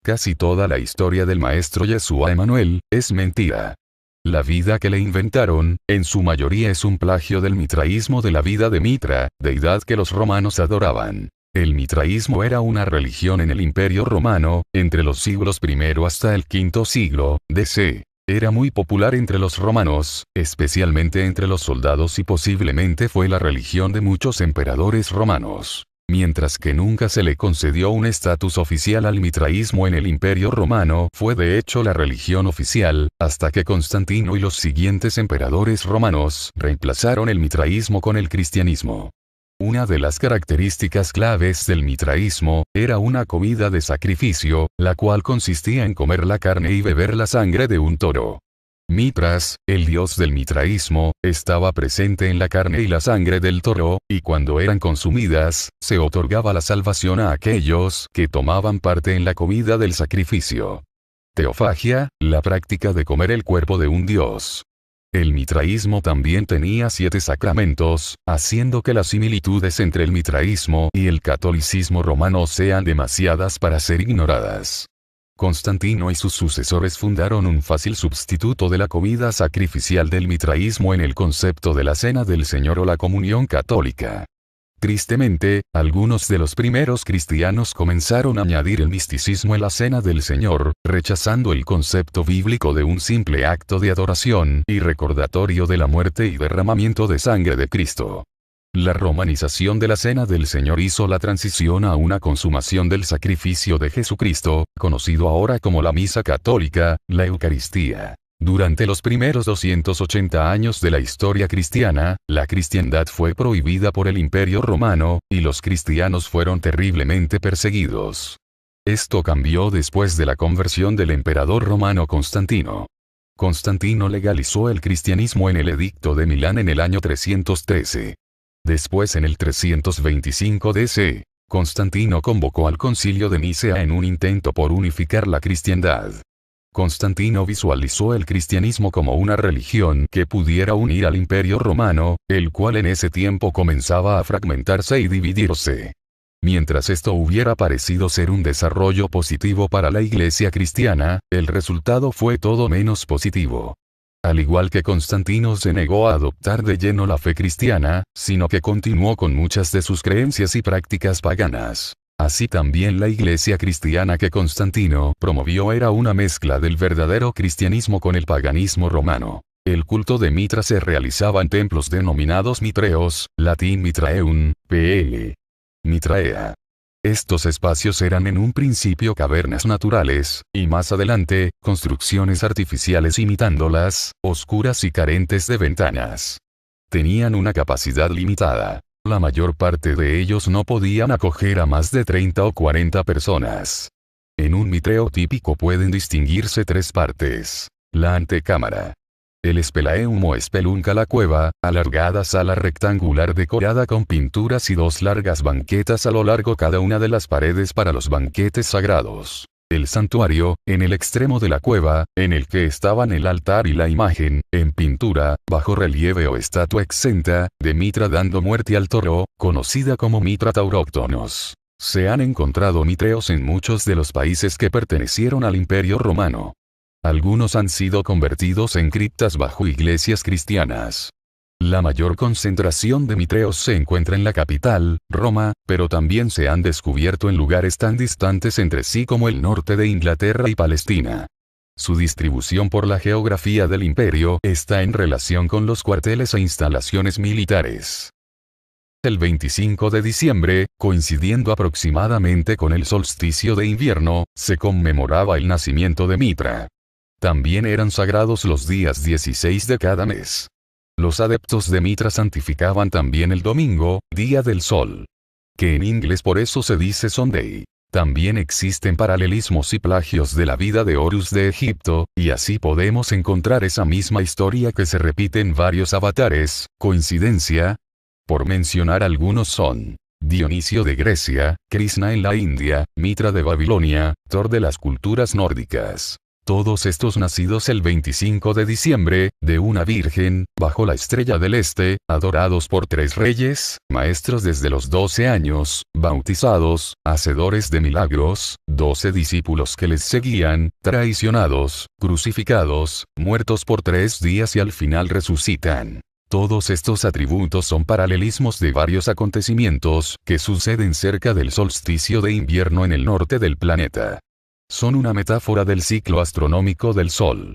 Casi toda la historia del maestro Yeshua Emanuel es mentira. La vida que le inventaron, en su mayoría es un plagio del mitraísmo de la vida de Mitra, deidad que los romanos adoraban. El mitraísmo era una religión en el Imperio Romano, entre los siglos I hasta el V siglo, d.C. Era muy popular entre los romanos, especialmente entre los soldados y posiblemente fue la religión de muchos emperadores romanos. Mientras que nunca se le concedió un estatus oficial al mitraísmo en el Imperio Romano, fue de hecho la religión oficial, hasta que Constantino y los siguientes emperadores romanos reemplazaron el mitraísmo con el cristianismo. Una de las características claves del mitraísmo era una comida de sacrificio, la cual consistía en comer la carne y beber la sangre de un toro. Mitras, el dios del mitraísmo, estaba presente en la carne y la sangre del toro, y cuando eran consumidas, se otorgaba la salvación a aquellos que tomaban parte en la comida del sacrificio. Teofagia, la práctica de comer el cuerpo de un dios. El mitraísmo también tenía 7 sacramentos, haciendo que las similitudes entre el mitraísmo y el catolicismo romano sean demasiadas para ser ignoradas. Constantino y sus sucesores fundaron un fácil sustituto de la comida sacrificial del mitraísmo en el concepto de la Cena del Señor o la comunión católica. Tristemente, algunos de los primeros cristianos comenzaron a añadir el misticismo en la Cena del Señor, rechazando el concepto bíblico de un simple acto de adoración y recordatorio de la muerte y derramamiento de sangre de Cristo. La romanización de la Cena del Señor hizo la transición a una consumación del sacrificio de Jesucristo, conocido ahora como la Misa Católica, la Eucaristía. Durante los primeros 280 años de la historia cristiana, la cristiandad fue prohibida por el Imperio Romano, y los cristianos fueron terriblemente perseguidos. Esto cambió después de la conversión del emperador romano Constantino. Constantino legalizó el cristianismo en el Edicto de Milán en el año 313. Después en el 325 d.C., Constantino convocó al Concilio de Nicea en un intento por unificar la cristiandad. Constantino visualizó el cristianismo como una religión que pudiera unir al Imperio Romano, el cual en ese tiempo comenzaba a fragmentarse y dividirse. Mientras esto hubiera parecido ser un desarrollo positivo para la Iglesia cristiana, el resultado fue todo menos positivo. Al igual que Constantino se negó a adoptar de lleno la fe cristiana, sino que continuó con muchas de sus creencias y prácticas paganas. Así también la Iglesia cristiana que Constantino promovió era una mezcla del verdadero cristianismo con el paganismo romano. El culto de Mitra se realizaba en templos denominados mitreos, latín mitraeum, pl. Mitraea. Estos espacios eran en un principio cavernas naturales, y más adelante, construcciones artificiales imitándolas, oscuras y carentes de ventanas. Tenían una capacidad limitada. La mayor parte de ellos no podían acoger a más de 30 o 40 personas. En un mitreo típico pueden distinguirse 3 partes. La antecámara. El espelaeum o espelunca, la cueva, alargada sala rectangular decorada con pinturas y 2 largas banquetas a lo largo cada una de las paredes para los banquetes sagrados. El santuario, en el extremo de la cueva, en el que estaban el altar y la imagen, en pintura, bajo relieve o estatua exenta, de Mitra dando muerte al toro, conocida como Mitra tauróctonos. Se han encontrado mitreos en muchos de los países que pertenecieron al Imperio Romano. Algunos han sido convertidos en criptas bajo iglesias cristianas. La mayor concentración de mitreos se encuentra en la capital, Roma, pero también se han descubierto en lugares tan distantes entre sí como el norte de Inglaterra y Palestina. Su distribución por la geografía del imperio está en relación con los cuarteles e instalaciones militares. El 25 de diciembre, coincidiendo aproximadamente con el solsticio de invierno, se conmemoraba el nacimiento de Mitra. También eran sagrados los días 16 de cada mes. Los adeptos de Mitra santificaban también el domingo, día del sol, que en inglés por eso se dice Sunday. También existen paralelismos y plagios de la vida de Horus de Egipto, y así podemos encontrar esa misma historia que se repite en varios avatares. ¿Coincidencia? Por mencionar algunos son Dionisio de Grecia, Krishna en la India, Mitra de Babilonia, Thor de las culturas nórdicas. Todos estos nacidos el 25 de diciembre, de una virgen, bajo la estrella del este, adorados por 3 reyes, maestros desde los 12 años, bautizados, hacedores de milagros, 12 discípulos que les seguían, traicionados, crucificados, muertos por 3 días y al final resucitan. Todos estos atributos son paralelismos de varios acontecimientos que suceden cerca del solsticio de invierno en el norte del planeta. Son una metáfora del ciclo astronómico del Sol.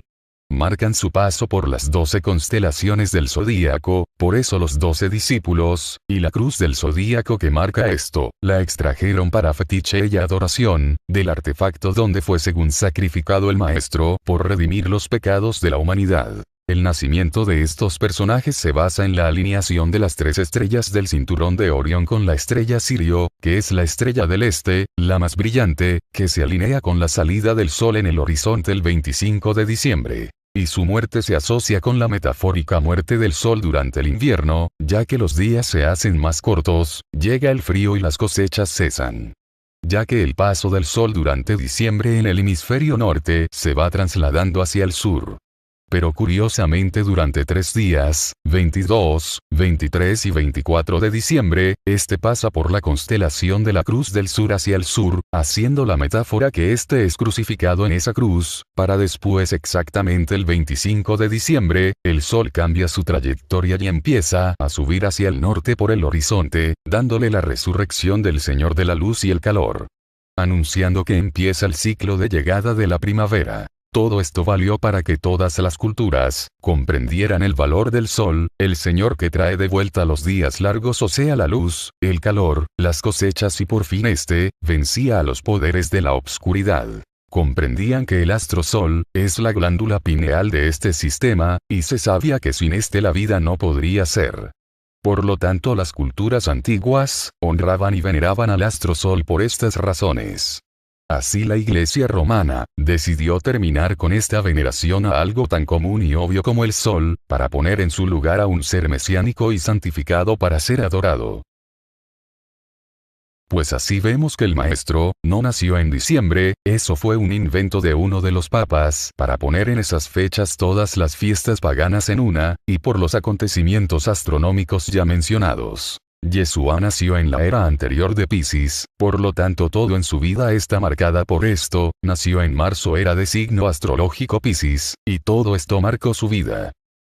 Marcan su paso por las 12 constelaciones del zodíaco, por eso los 12 discípulos, y la cruz del zodíaco que marca esto, la extrajeron para fetiche y adoración, del artefacto donde fue según sacrificado el Maestro, por redimir los pecados de la humanidad. El nacimiento de estos personajes se basa en la alineación de las 3 estrellas del cinturón de Orión con la estrella Sirio, que es la estrella del este, la más brillante, que se alinea con la salida del sol en el horizonte el 25 de diciembre. Y su muerte se asocia con la metafórica muerte del sol durante el invierno, ya que los días se hacen más cortos, llega el frío y las cosechas cesan. Ya que el paso del sol durante diciembre en el hemisferio norte se va trasladando hacia el sur. Pero curiosamente durante 3 días, 22, 23 y 24 de diciembre, este pasa por la constelación de la Cruz del Sur hacia el sur, haciendo la metáfora que este es crucificado en esa cruz, para después exactamente el 25 de diciembre, el sol cambia su trayectoria y empieza a subir hacia el norte por el horizonte, dándole la resurrección del Señor de la Luz y el calor. Anunciando que empieza el ciclo de llegada de la primavera. Todo esto valió para que todas las culturas comprendieran el valor del sol, el Señor que trae de vuelta los días largos, o sea la luz, el calor, las cosechas, y por fin vencía a los poderes de la obscuridad. Comprendían que el astro sol es la glándula pineal de este sistema, y se sabía que sin la vida no podría ser. Por lo tanto, las culturas antiguas honraban y veneraban al astro sol por estas razones. Así la Iglesia romana decidió terminar con esta veneración a algo tan común y obvio como el sol, para poner en su lugar a un ser mesiánico y santificado para ser adorado. Pues así vemos que el Maestro no nació en diciembre, eso fue un invento de uno de los papas para poner en esas fechas todas las fiestas paganas en una, y por los acontecimientos astronómicos ya mencionados. Yeshua nació en la era anterior de Piscis, por lo tanto todo en su vida está marcada por esto, nació en marzo, era de signo astrológico Piscis, y todo esto marcó su vida.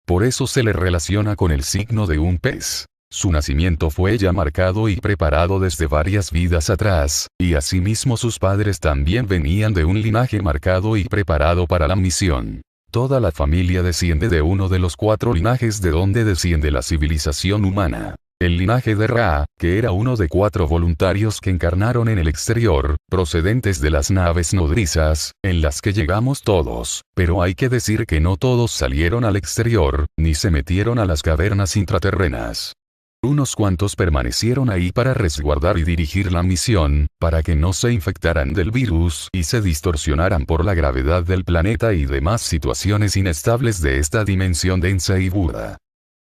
Por eso se le relaciona con el signo de un pez. Su nacimiento fue ya marcado y preparado desde varias vidas atrás, y asimismo sus padres también venían de un linaje marcado y preparado para la misión. Toda la familia desciende de uno de los 4 linajes de donde desciende la civilización humana. El linaje de Ra, que era uno de 4 voluntarios que encarnaron en el exterior, procedentes de las naves nodrizas, en las que llegamos todos, pero hay que decir que no todos salieron al exterior, ni se metieron a las cavernas intraterrenas. Unos cuantos permanecieron ahí para resguardar y dirigir la misión, para que no se infectaran del virus y se distorsionaran por la gravedad del planeta y demás situaciones inestables de esta dimensión densa y burda.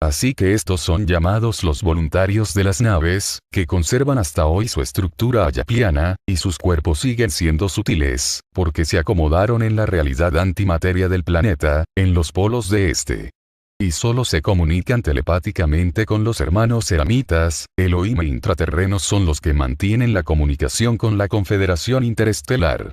Así que estos son llamados los voluntarios de las naves, que conservan hasta hoy su estructura ayapliana, y sus cuerpos siguen siendo sutiles, porque se acomodaron en la realidad antimateria del planeta, en los polos de este. Y solo se comunican telepáticamente con los hermanos eramitas, Elohim e intraterrenos son los que mantienen la comunicación con la Confederación Interestelar.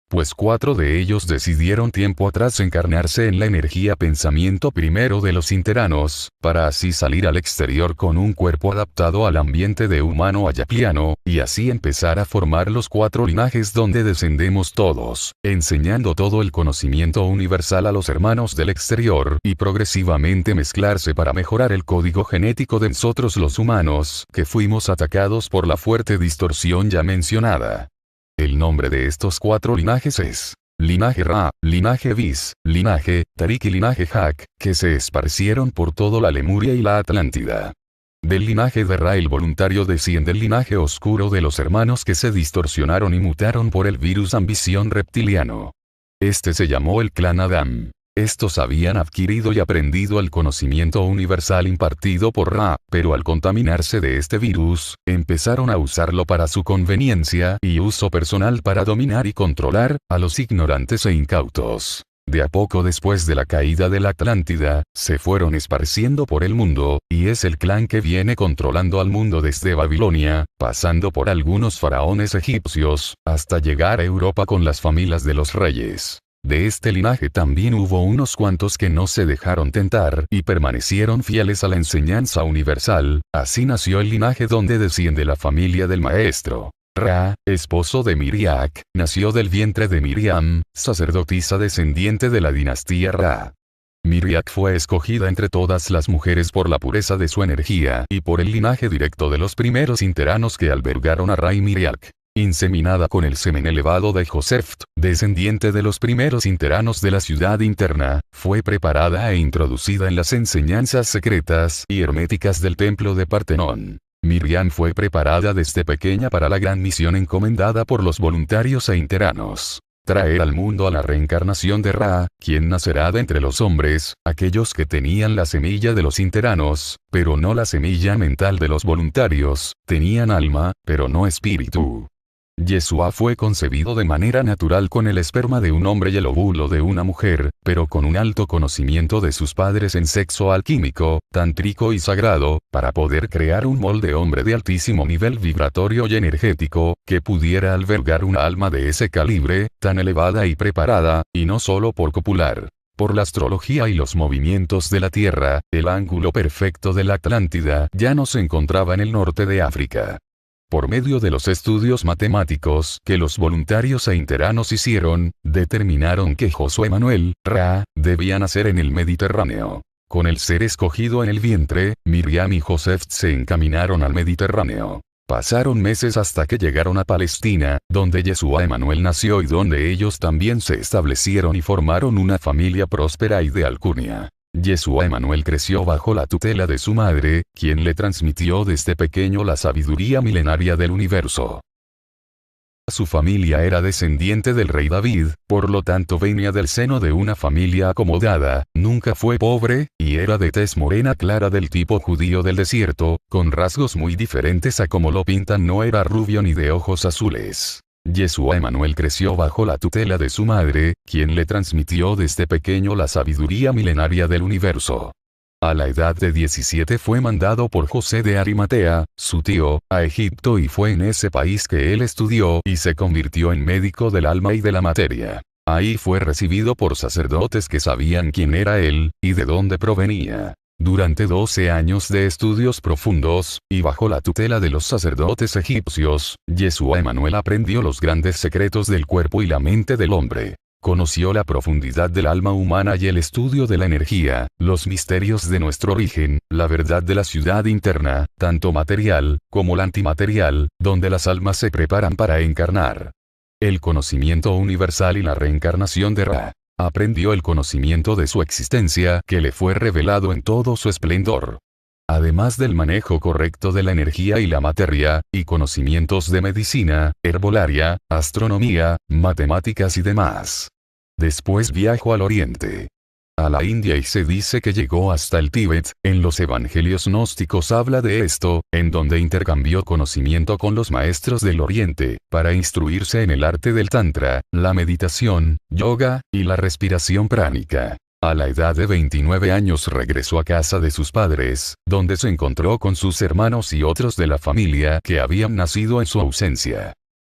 Pues 4 de ellos decidieron tiempo atrás encarnarse en la energía pensamiento primero de los interanos, para así salir al exterior con un cuerpo adaptado al ambiente de humano ayapliano, y así empezar a formar los 4 linajes donde descendemos todos, enseñando todo el conocimiento universal a los hermanos del exterior, y progresivamente mezclarse para mejorar el código genético de nosotros los humanos, que fuimos atacados por la fuerte distorsión ya mencionada. El nombre de estos 4 linajes es linaje Ra, linaje Vis, linaje Tarik y linaje Hak, que se esparcieron por toda la Lemuria y la Atlántida. Del linaje de Ra el voluntario desciende el linaje oscuro de los hermanos que se distorsionaron y mutaron por el virus ambición reptiliano. Este se llamó el clan Adam. Estos habían adquirido y aprendido el conocimiento universal impartido por Ra, pero al contaminarse de este virus, empezaron a usarlo para su conveniencia y uso personal para dominar y controlar a los ignorantes e incautos. De a poco después de la caída de la Atlántida, se fueron esparciendo por el mundo, y es el clan que viene controlando al mundo desde Babilonia, pasando por algunos faraones egipcios, hasta llegar a Europa con las familias de los reyes. De este linaje también hubo unos cuantos que no se dejaron tentar y permanecieron fieles a la enseñanza universal. Así nació el linaje donde desciende la familia del maestro. Ra, esposo de Miriak, nació del vientre de Miriam, sacerdotisa descendiente de la dinastía Ra. Miriak fue escogida entre todas las mujeres por la pureza de su energía y por el linaje directo de los primeros interanos que albergaron a Ra y Miriak. Inseminada con el semen elevado de Joseph, descendiente de los primeros interanos de la ciudad interna, fue preparada e introducida en las enseñanzas secretas y herméticas del templo de Partenón. Miriam fue preparada desde pequeña para la gran misión encomendada por los voluntarios e interanos. Traer al mundo a la reencarnación de Ra, quien nacerá de entre los hombres, aquellos que tenían la semilla de los interanos, pero no la semilla mental de los voluntarios, tenían alma, pero no espíritu. Yeshua fue concebido de manera natural con el esperma de un hombre y el óvulo de una mujer, pero con un alto conocimiento de sus padres en sexo alquímico, tántrico y sagrado, para poder crear un molde hombre de altísimo nivel vibratorio y energético, que pudiera albergar una alma de ese calibre, tan elevada y preparada, y no solo por copular. Por la astrología y los movimientos de la Tierra, el ángulo perfecto de la Atlántida ya no se encontraba en el norte de África. Por medio de los estudios matemáticos que los voluntarios e interanos hicieron, determinaron que Josué Manuel, Ra, debía nacer en el Mediterráneo. Con el ser escogido en el vientre, Miriam y Joseph se encaminaron al Mediterráneo. Pasaron meses hasta que llegaron a Palestina, donde Yeshua Emanuel nació y donde ellos también se establecieron y formaron una familia próspera y de alcurnia. Yeshua Emanuel creció bajo la tutela de su madre, quien le transmitió desde pequeño la sabiduría milenaria del universo. Su familia era descendiente del rey David, por lo tanto venía del seno de una familia acomodada, nunca fue pobre, y era de tez morena clara del tipo judío del desierto, con rasgos muy diferentes a como lo pintan. No era rubio ni de ojos azules. Yeshua Emanuel creció bajo la tutela de su madre, quien le transmitió desde pequeño la sabiduría milenaria del universo. A la edad de 17 fue mandado por José de Arimatea, su tío, a Egipto y fue en ese país que él estudió y se convirtió en médico del alma y de la materia. Ahí fue recibido por sacerdotes que sabían quién era él, y de dónde provenía. Durante 12 años de estudios profundos, y bajo la tutela de los sacerdotes egipcios, Yeshua Emanuel aprendió los grandes secretos del cuerpo y la mente del hombre. Conoció la profundidad del alma humana y el estudio de la energía, los misterios de nuestro origen, la verdad de la ciudad interna, tanto material, como la antimaterial, donde las almas se preparan para encarnar. El conocimiento universal y la reencarnación de Ra. Aprendió el conocimiento de su existencia que le fue revelado en todo su esplendor. Además del manejo correcto de la energía y la materia, y conocimientos de medicina, herbolaria, astronomía, matemáticas y demás. Después viajó al oriente, a la India, y se dice que llegó hasta el Tíbet. En los evangelios gnósticos habla de esto, en donde intercambió conocimiento con los maestros del oriente, para instruirse en el arte del tantra, la meditación, yoga, y la respiración pránica. A la edad de 29 años regresó a casa de sus padres, donde se encontró con sus hermanos y otros de la familia que habían nacido en su ausencia.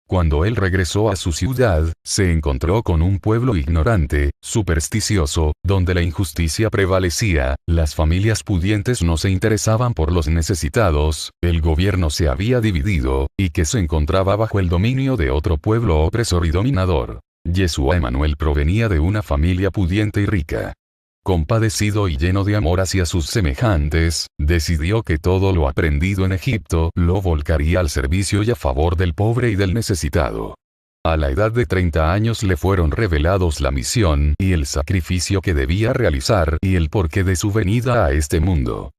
Cuando él regresó a su ciudad, se encontró con un pueblo ignorante, supersticioso, donde la injusticia prevalecía, las familias pudientes no se interesaban por los necesitados, el gobierno se había dividido, y que se encontraba bajo el dominio de otro pueblo opresor y dominador. Yeshua Emanuel provenía de una familia pudiente y rica. Compadecido y lleno de amor hacia sus semejantes, decidió que todo lo aprendido en Egipto lo volcaría al servicio y a favor del pobre y del necesitado. A la edad de 30 años le fueron revelados la misión y el sacrificio que debía realizar y el porqué de su venida a este mundo.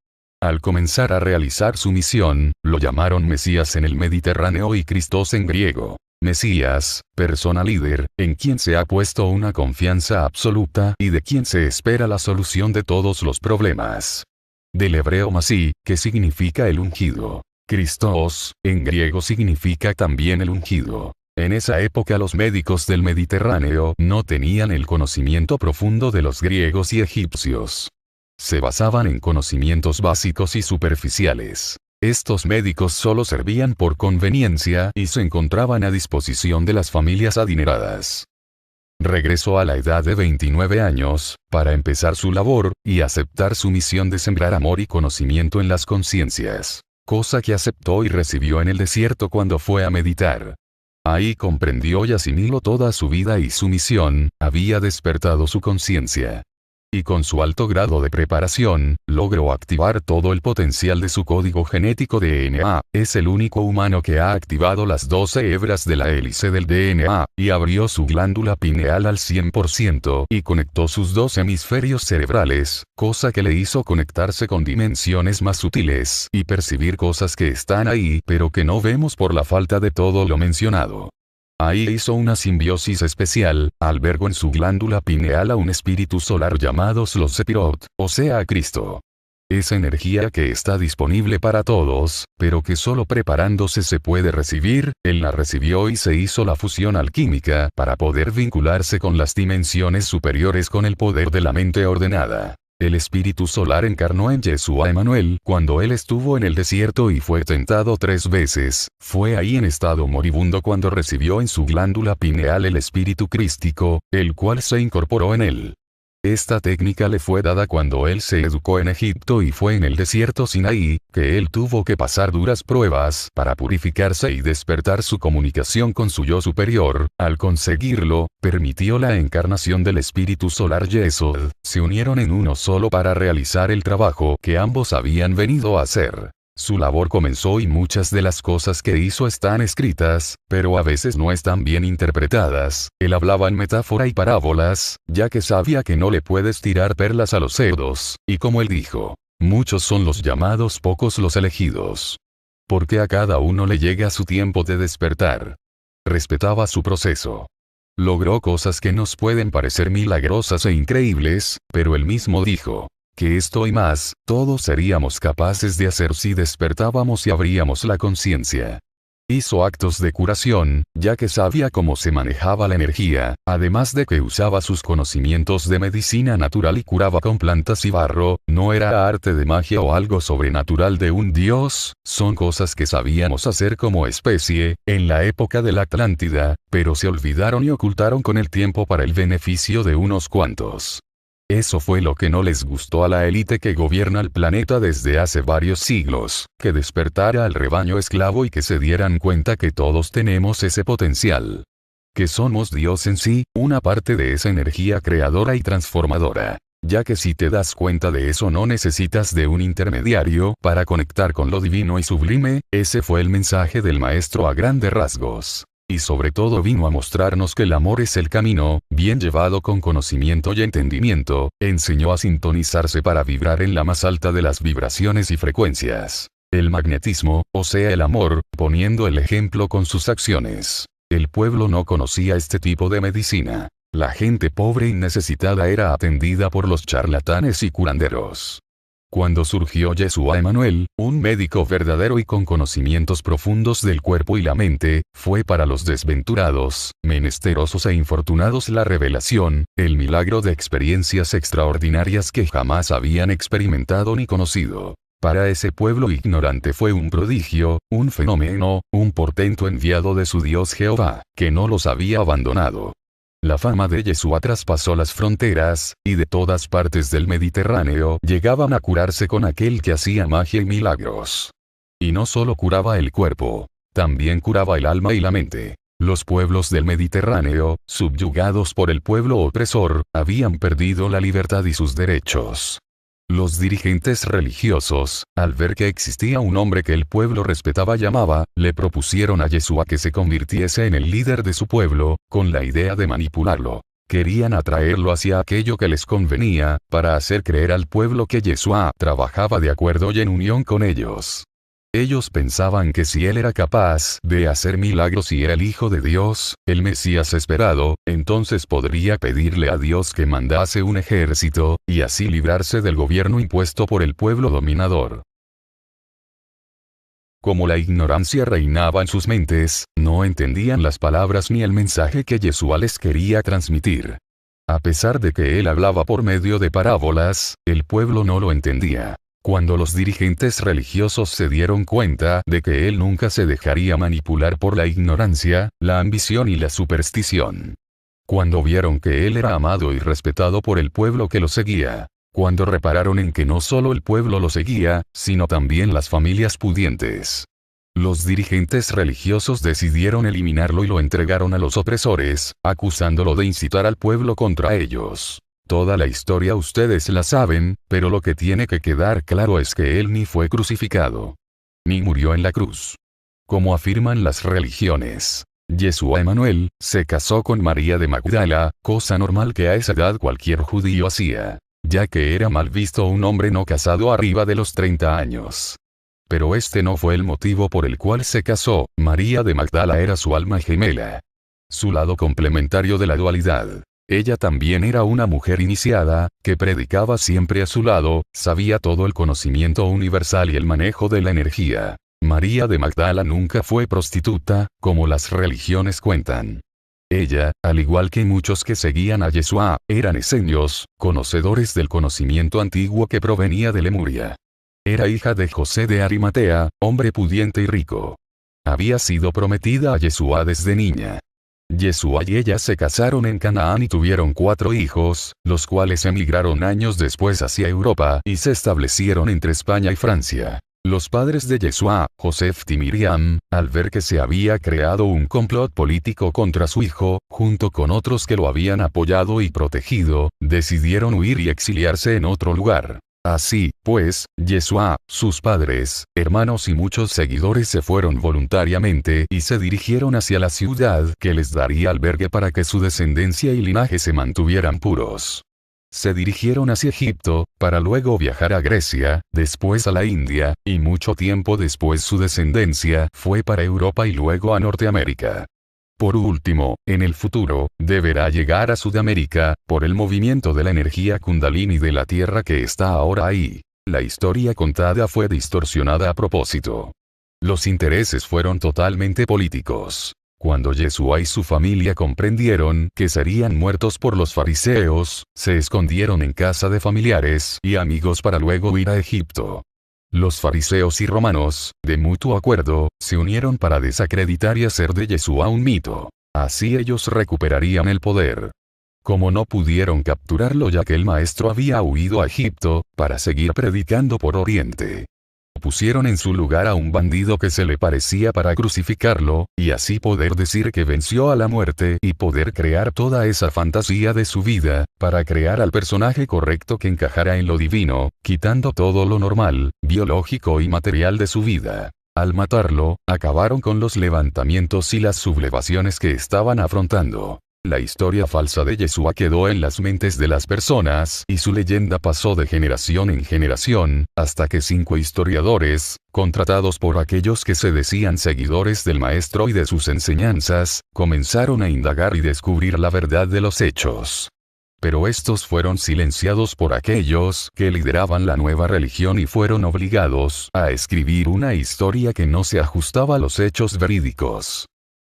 Al comenzar a realizar su misión, lo llamaron Mesías en el Mediterráneo y Christos en griego. Mesías, persona líder, en quien se ha puesto una confianza absoluta y de quien se espera la solución de todos los problemas. Del hebreo masí, que significa el ungido. Christos, en griego significa también el ungido. En esa época los médicos del Mediterráneo no tenían el conocimiento profundo de los griegos y egipcios. Se basaban en conocimientos básicos y superficiales. Estos médicos solo servían por conveniencia y se encontraban a disposición de las familias adineradas. Regresó a la edad de 29 años, para empezar su labor, y aceptar su misión de sembrar amor y conocimiento en las conciencias. Cosa que aceptó y recibió en el desierto cuando fue a meditar. Ahí comprendió y asimiló toda su vida y su misión, había despertado su conciencia. Y con su alto grado de preparación, logró activar todo el potencial de su código genético DNA, es el único humano que ha activado las 12 hebras de la hélice del DNA, y abrió su glándula pineal al 100%, y conectó sus 2 hemisferios cerebrales, cosa que le hizo conectarse con dimensiones más sutiles, y percibir cosas que están ahí, pero que no vemos por la falta de todo lo mencionado. Ahí hizo una simbiosis especial, albergó en su glándula pineal a un espíritu solar llamados los Sepirot, o sea a Cristo. Esa energía que está disponible para todos, pero que solo preparándose se puede recibir, él la recibió y se hizo la fusión alquímica para poder vincularse con las dimensiones superiores con el poder de la mente ordenada. El espíritu solar encarnó en Yeshua Emanuel cuando él estuvo en el desierto y fue tentado 3 veces, fue ahí en estado moribundo cuando recibió en su glándula pineal el espíritu crístico, el cual se incorporó en él. Esta técnica le fue dada cuando él se educó en Egipto y fue en el desierto Sinaí, que él tuvo que pasar duras pruebas para purificarse y despertar su comunicación con su yo superior. Al conseguirlo, permitió la encarnación del espíritu solar Yesod, se unieron en uno solo para realizar el trabajo que ambos habían venido a hacer. Su labor comenzó y muchas de las cosas que hizo están escritas, pero a veces no están bien interpretadas. Él hablaba en metáfora y parábolas, ya que sabía que no le puedes tirar perlas a los cerdos, y como él dijo, muchos son los llamados, pocos los elegidos. Porque a cada uno le llega su tiempo de despertar. Respetaba su proceso. Logró cosas que nos pueden parecer milagrosas e increíbles, pero él mismo dijo, que esto y más, todos seríamos capaces de hacer si despertábamos y abríamos la conciencia. Hizo actos de curación, ya que sabía cómo se manejaba la energía, además de que usaba sus conocimientos de medicina natural y curaba con plantas y barro. No era arte de magia o algo sobrenatural de un dios, son cosas que sabíamos hacer como especie, en la época de la Atlántida, pero se olvidaron y ocultaron con el tiempo para el beneficio de unos cuantos. Eso fue lo que no les gustó a la élite que gobierna el planeta desde hace varios siglos, que despertara al rebaño esclavo y que se dieran cuenta que todos tenemos ese potencial. Que somos Dios en sí, una parte de esa energía creadora y transformadora. Ya que si te das cuenta de eso no necesitas de un intermediario para conectar con lo divino y sublime, ese fue el mensaje del maestro a grandes rasgos. Y sobre todo vino a mostrarnos que el amor es el camino, bien llevado con conocimiento y entendimiento, enseñó a sintonizarse para vibrar en la más alta de las vibraciones y frecuencias. El magnetismo, o sea el amor, poniendo el ejemplo con sus acciones. El pueblo no conocía este tipo de medicina. La gente pobre y necesitada era atendida por los charlatanes y curanderos. Cuando surgió Yeshua Emanuel, un médico verdadero y con conocimientos profundos del cuerpo y la mente, fue para los desventurados, menesterosos e infortunados la revelación, el milagro de experiencias extraordinarias que jamás habían experimentado ni conocido. Para ese pueblo ignorante fue un prodigio, un fenómeno, un portento enviado de su Dios Jehová, que no los había abandonado. La fama de Yeshua traspasó las fronteras, y de todas partes del Mediterráneo llegaban a curarse con aquel que hacía magia y milagros. Y no solo curaba el cuerpo, también curaba el alma y la mente. Los pueblos del Mediterráneo, subyugados por el pueblo opresor, habían perdido la libertad y sus derechos. Los dirigentes religiosos, al ver que existía un hombre que el pueblo respetaba y amaba, le propusieron a Yeshua que se convirtiese en el líder de su pueblo, con la idea de manipularlo. Querían atraerlo hacia aquello que les convenía, para hacer creer al pueblo que Yeshua trabajaba de acuerdo y en unión con ellos. Ellos pensaban que si él era capaz de hacer milagros y era el Hijo de Dios, el Mesías esperado, entonces podría pedirle a Dios que mandase un ejército, y así librarse del gobierno impuesto por el pueblo dominador. Como la ignorancia reinaba en sus mentes, no entendían las palabras ni el mensaje que Yeshua les quería transmitir. A pesar de que él hablaba por medio de parábolas, el pueblo no lo entendía. Cuando los dirigentes religiosos se dieron cuenta de que él nunca se dejaría manipular por la ignorancia, la ambición y la superstición. Cuando vieron que él era amado y respetado por el pueblo que lo seguía. Cuando repararon en que no solo el pueblo lo seguía, sino también las familias pudientes. Los dirigentes religiosos decidieron eliminarlo y lo entregaron a los opresores, acusándolo de incitar al pueblo contra ellos. Toda la historia ustedes la saben, pero lo que tiene que quedar claro es que él ni fue crucificado, ni murió en la cruz. Como afirman las religiones, Yeshua Emanuel se casó con María de Magdala, cosa normal que a esa edad cualquier judío hacía, ya que era mal visto un hombre no casado arriba de los 30 años. Pero este no fue el motivo por el cual se casó. María de Magdala era su alma gemela, su lado complementario de la dualidad. Ella también era una mujer iniciada, que predicaba siempre a su lado, sabía todo el conocimiento universal y el manejo de la energía. María de Magdala nunca fue prostituta, como las religiones cuentan. Ella, al igual que muchos que seguían a Yeshua, eran esenios, conocedores del conocimiento antiguo que provenía de Lemuria. Era hija de José de Arimatea, hombre pudiente y rico. Había sido prometida a Yeshua desde niña. Yeshua y ella se casaron en Canaán y tuvieron 4 hijos, los cuales emigraron años después hacia Europa y se establecieron entre España y Francia. Los padres de Yeshua, Joseph y Miriam, al ver que se había creado un complot político contra su hijo, junto con otros que lo habían apoyado y protegido, decidieron huir y exiliarse en otro lugar. Así, pues, Yeshua, sus padres, hermanos y muchos seguidores se fueron voluntariamente y se dirigieron hacia la ciudad que les daría albergue para que su descendencia y linaje se mantuvieran puros. Se dirigieron hacia Egipto, para luego viajar a Grecia, después a la India, y mucho tiempo después su descendencia fue para Europa y luego a Norteamérica. Por último, en el futuro, deberá llegar a Sudamérica, por el movimiento de la energía Kundalini de la Tierra que está ahora ahí. La historia contada fue distorsionada a propósito. Los intereses fueron totalmente políticos. Cuando Yeshua y su familia comprendieron que serían muertos por los fariseos, se escondieron en casa de familiares y amigos para luego huir a Egipto. Los fariseos y romanos, de mutuo acuerdo, se unieron para desacreditar y hacer de Yeshua un mito. Así ellos recuperarían el poder. Como no pudieron capturarlo ya que el maestro había huido a Egipto, para seguir predicando por Oriente, pusieron en su lugar a un bandido que se le parecía para crucificarlo, y así poder decir que venció a la muerte y poder crear toda esa fantasía de su vida, para crear al personaje correcto que encajara en lo divino, quitando todo lo normal, biológico y material de su vida. Al matarlo, acabaron con los levantamientos y las sublevaciones que estaban afrontando. La historia falsa de Yeshua quedó en las mentes de las personas y su leyenda pasó de generación en generación, hasta que 5 historiadores, contratados por aquellos que se decían seguidores del maestro y de sus enseñanzas, comenzaron a indagar y descubrir la verdad de los hechos. Pero estos fueron silenciados por aquellos que lideraban la nueva religión y fueron obligados a escribir una historia que no se ajustaba a los hechos verídicos.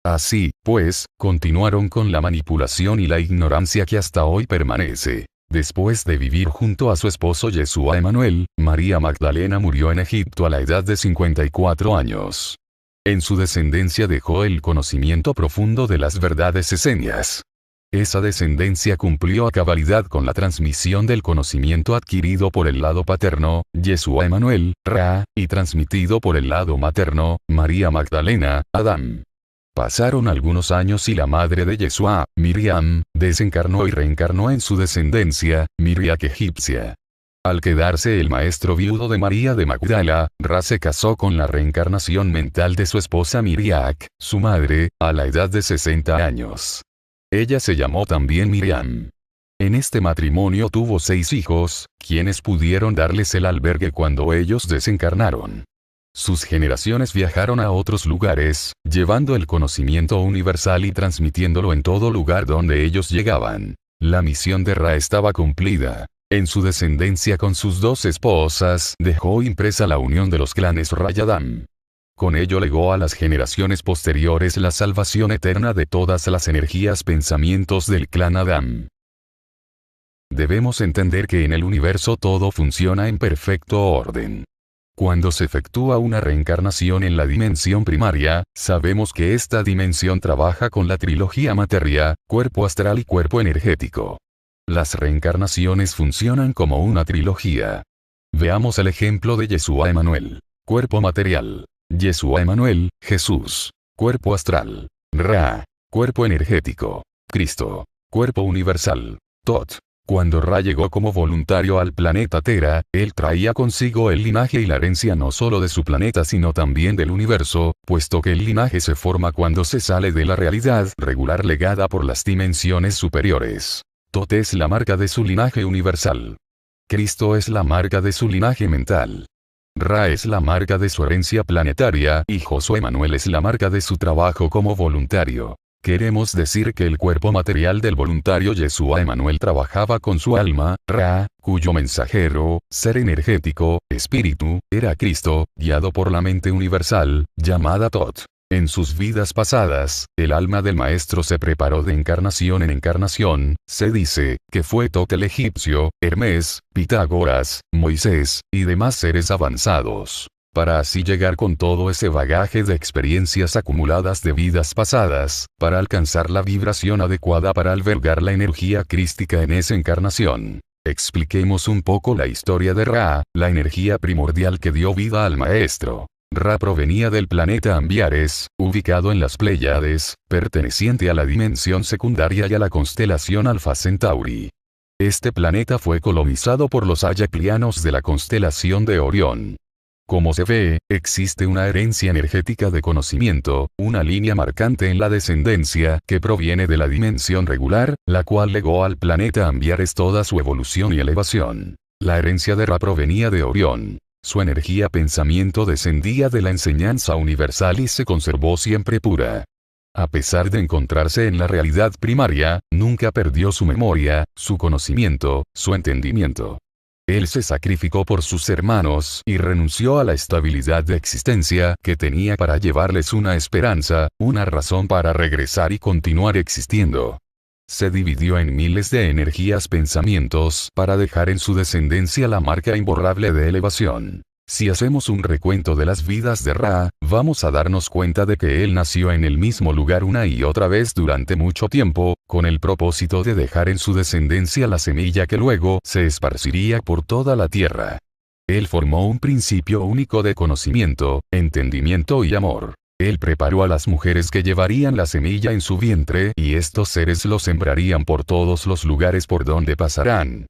Así, pues, continuaron con la manipulación y la ignorancia que hasta hoy permanece. Después de vivir junto a su esposo Yeshua Emanuel, María Magdalena murió en Egipto a la edad de 54 años. En su descendencia dejó el conocimiento profundo de las verdades esenias. Esa descendencia cumplió a cabalidad con la transmisión del conocimiento adquirido por el lado paterno, Yeshua Emanuel, Ra, y transmitido por el lado materno, María Magdalena, Adán. Pasaron algunos años y la madre de Yeshua, Miriam, desencarnó y reencarnó en su descendencia, Miriam egipcia. Al quedarse el maestro viudo de María de Magdala, Ra se casó con la reencarnación mental de su esposa Miriam, su madre, a la edad de 60 años. Ella se llamó también Miriam. En este matrimonio tuvo 6 hijos, quienes pudieron darles el albergue cuando ellos desencarnaron. Sus generaciones viajaron a otros lugares, llevando el conocimiento universal y transmitiéndolo en todo lugar donde ellos llegaban. La misión de Ra estaba cumplida. En su descendencia con sus 2 esposas, dejó impresa la unión de los clanes Ra y Adam. Con ello legó a las generaciones posteriores la salvación eterna de todas las energías pensamientos del clan Adam. Debemos entender que en el universo todo funciona en perfecto orden. Cuando se efectúa una reencarnación en la dimensión primaria, sabemos que esta dimensión trabaja con la trilogía materia, cuerpo astral y cuerpo energético. Las reencarnaciones funcionan como una trilogía. Veamos el ejemplo de Yeshua Emanuel. Cuerpo material. Yeshua Emanuel, Jesús. Cuerpo astral. Ra. Cuerpo energético. Cristo. Cuerpo universal. Tot. Cuando Ra llegó como voluntario al planeta Tera, él traía consigo el linaje y la herencia no solo de su planeta sino también del universo, puesto que el linaje se forma cuando se sale de la realidad regular legada por las dimensiones superiores. Tot es la marca de su linaje universal. Cristo es la marca de su linaje mental. Ra es la marca de su herencia planetaria y Josué Manuel es la marca de su trabajo como voluntario. Queremos decir que el cuerpo material del voluntario Yeshua Emanuel trabajaba con su alma, Ra, cuyo mensajero, ser energético, espíritu, era Cristo, guiado por la mente universal, llamada Tot. En sus vidas pasadas, el alma del maestro se preparó de encarnación en encarnación, se dice, que fue Tot el egipcio, Hermes, Pitágoras, Moisés, y demás seres avanzados. Para así llegar con todo ese bagaje de experiencias acumuladas de vidas pasadas, para alcanzar la vibración adecuada para albergar la energía crística en esa encarnación. Expliquemos un poco la historia de Ra, la energía primordial que dio vida al maestro. Ra provenía del planeta Ambiares, ubicado en las Pléyades, perteneciente a la dimensión secundaria y a la constelación Alfa Centauri. Este planeta fue colonizado por los ayaclianos de la constelación de Orión. Como se ve, existe una herencia energética de conocimiento, una línea marcante en la descendencia que proviene de la dimensión regular, la cual legó al planeta Ambiares toda su evolución y elevación. La herencia de Ra provenía de Orión. Su energía pensamiento descendía de la enseñanza universal y se conservó siempre pura. A pesar de encontrarse en la realidad primaria, nunca perdió su memoria, su conocimiento, su entendimiento. Él se sacrificó por sus hermanos y renunció a la estabilidad de existencia que tenía para llevarles una esperanza, una razón para regresar y continuar existiendo. Se dividió en miles de energías pensamientos para dejar en su descendencia la marca imborrable de elevación. Si hacemos un recuento de las vidas de Ra, vamos a darnos cuenta de que él nació en el mismo lugar una y otra vez durante mucho tiempo, con el propósito de dejar en su descendencia la semilla que luego se esparciría por toda la tierra. Él formó un principio único de conocimiento, entendimiento y amor. Él preparó a las mujeres que llevarían la semilla en su vientre y estos seres lo sembrarían por todos los lugares por donde pasarán.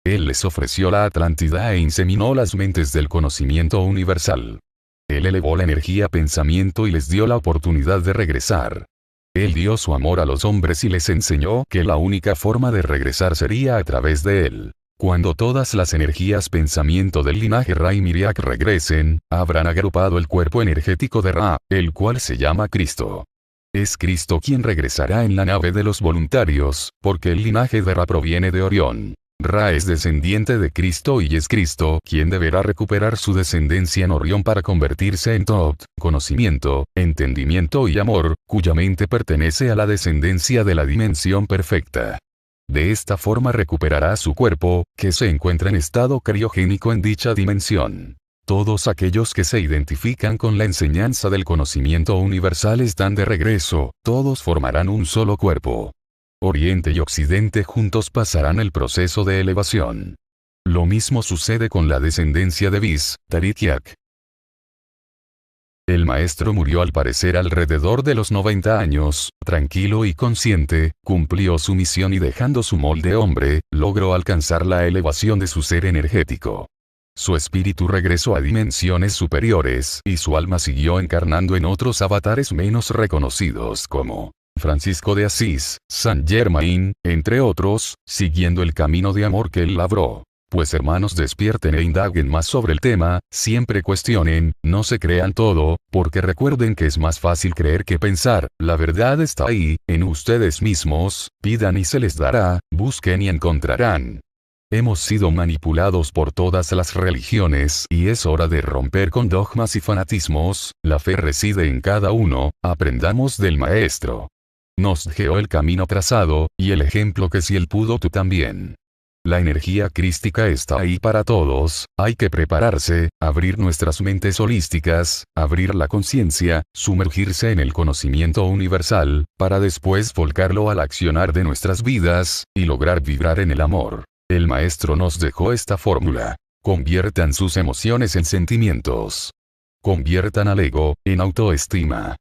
Él les ofreció la Atlántida e inseminó las mentes del conocimiento universal. Él elevó la energía pensamiento y les dio la oportunidad de regresar. Él dio su amor a los hombres y les enseñó que la única forma de regresar sería a través de él. Cuando todas las energías pensamiento del linaje Ra y Miriak regresen, habrán agrupado el cuerpo energético de Ra, el cual se llama Cristo. Es Cristo quien regresará en la nave de los voluntarios, porque el linaje de Ra proviene de Orión. Ra es descendiente de Cristo y es Cristo quien deberá recuperar su descendencia en Orión para convertirse en Tot, conocimiento, entendimiento y amor, cuya mente pertenece a la descendencia de la dimensión perfecta. De esta forma recuperará su cuerpo, que se encuentra en estado criogénico en dicha dimensión. Todos aquellos que se identifican con la enseñanza del conocimiento universal están de regreso, todos formarán un solo cuerpo. Oriente y Occidente juntos pasarán el proceso de elevación. Lo mismo sucede con la descendencia de Bis, Tarit Yak. El maestro murió al parecer alrededor de los 90 años, tranquilo y consciente, cumplió su misión y dejando su molde hombre, logró alcanzar la elevación de su ser energético. Su espíritu regresó a dimensiones superiores y su alma siguió encarnando en otros avatares menos reconocidos como Francisco de Asís, Saint Germain, entre otros, siguiendo el camino de amor que él labró. Pues hermanos, despierten e indaguen más sobre el tema, siempre cuestionen, no se crean todo, porque recuerden que es más fácil creer que pensar, la verdad está ahí, en ustedes mismos, pidan y se les dará, busquen y encontrarán. Hemos sido manipulados por todas las religiones y es hora de romper con dogmas y fanatismos, la fe reside en cada uno, aprendamos del Maestro. Nos dejó el camino trazado, y el ejemplo que si él pudo tú también. La energía crística está ahí para todos, hay que prepararse, abrir nuestras mentes holísticas, abrir la conciencia, sumergirse en el conocimiento universal, para después volcarlo al accionar de nuestras vidas, y lograr vibrar en el amor. El Maestro nos dejó esta fórmula. Conviertan sus emociones en sentimientos. Conviertan al ego en autoestima.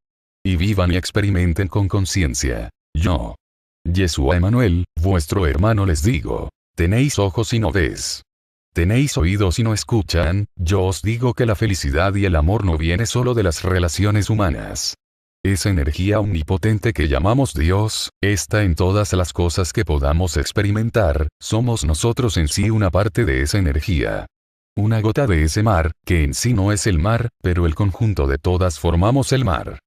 Y vivan y experimenten con conciencia. Yo, Yeshua Emanuel, vuestro hermano, les digo. Tenéis ojos y no ves. Tenéis oídos y no escuchan. Yo os digo que la felicidad y el amor no viene solo de las relaciones humanas. Esa energía omnipotente que llamamos Dios, está en todas las cosas que podamos experimentar, somos nosotros en sí una parte de esa energía. Una gota de ese mar, que en sí no es el mar, pero el conjunto de todas formamos el mar.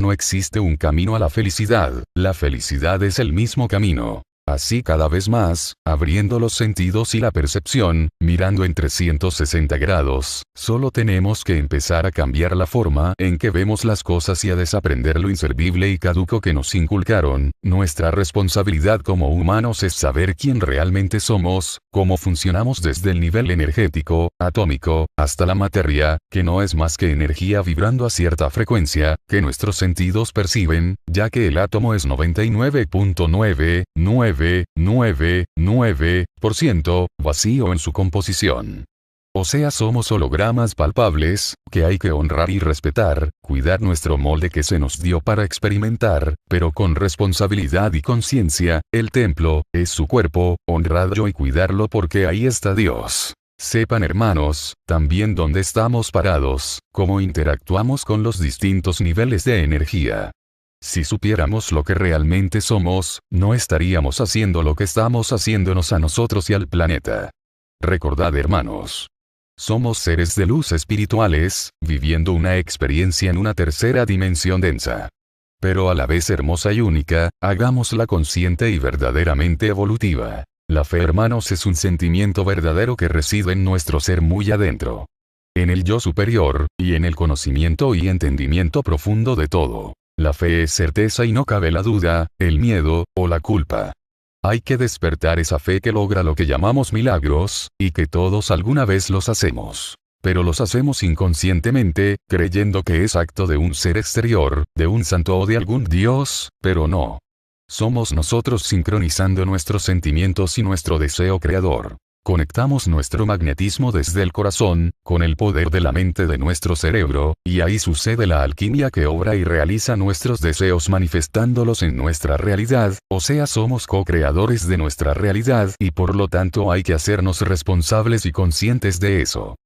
No existe un camino a la felicidad es el mismo camino. Así cada vez más, abriendo los sentidos y la percepción, mirando en 360 grados, solo tenemos que empezar a cambiar la forma en que vemos las cosas y a desaprender lo inservible y caduco que nos inculcaron. Nuestra responsabilidad como humanos es saber quién realmente somos, cómo funcionamos desde el nivel energético, atómico, hasta la materia, que no es más que energía vibrando a cierta frecuencia, que nuestros sentidos perciben, ya que el átomo es 99.999% vacío en su composición. O sea, somos hologramas palpables, que hay que honrar y respetar, cuidar nuestro molde que se nos dio para experimentar, pero con responsabilidad y conciencia. El templo es su cuerpo, honradlo y cuidarlo porque ahí está Dios. Sepan hermanos, también dónde estamos parados, cómo interactuamos con los distintos niveles de energía. Si supiéramos lo que realmente somos, no estaríamos haciendo lo que estamos haciéndonos a nosotros y al planeta. Recordad hermanos. Somos seres de luz espirituales, viviendo una experiencia en una tercera dimensión densa. Pero a la vez hermosa y única, hagámosla consciente y verdaderamente evolutiva. La fe hermanos es un sentimiento verdadero que reside en nuestro ser muy adentro. En el yo superior, y en el conocimiento y entendimiento profundo de todo. La fe es certeza y no cabe la duda, el miedo, o la culpa. Hay que despertar esa fe que logra lo que llamamos milagros, y que todos alguna vez los hacemos. Pero los hacemos inconscientemente, creyendo que es acto de un ser exterior, de un santo o de algún Dios, pero no. Somos nosotros sincronizando nuestros sentimientos y nuestro deseo creador. Conectamos nuestro magnetismo desde el corazón, con el poder de la mente de nuestro cerebro, y ahí sucede la alquimia que obra y realiza nuestros deseos manifestándolos en nuestra realidad, o sea, somos co-creadores de nuestra realidad y por lo tanto hay que hacernos responsables y conscientes de eso.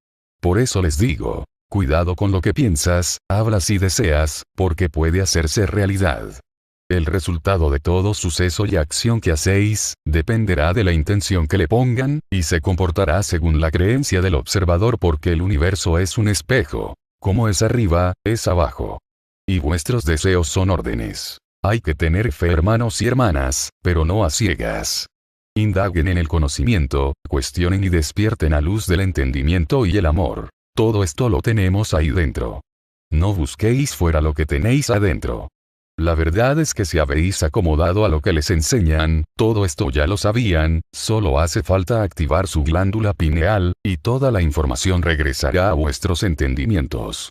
Por eso les digo, cuidado con lo que piensas, hablas y deseas, porque puede hacerse realidad. El resultado de todo suceso y acción que hacéis, dependerá de la intención que le pongan, y se comportará según la creencia del observador porque el universo es un espejo. Como es arriba, es abajo. Y vuestros deseos son órdenes. Hay que tener fe hermanos y hermanas, pero no a ciegas. Indaguen en el conocimiento, cuestionen y despierten a luz del entendimiento y el amor. Todo esto lo tenemos ahí dentro. No busquéis fuera lo que tenéis adentro. La verdad es que si habéis acomodado a lo que les enseñan, todo esto ya lo sabían, solo hace falta activar su glándula pineal, y toda la información regresará a vuestros entendimientos.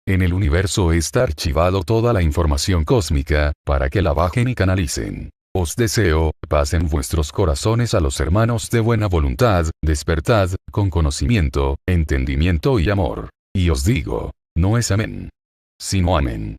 En el universo está archivado toda la información cósmica, para que la bajen y canalicen. Os deseo, paz en vuestros corazones a los hermanos de buena voluntad, despertad, con conocimiento, entendimiento y amor. Y os digo, no es amén, sino amén.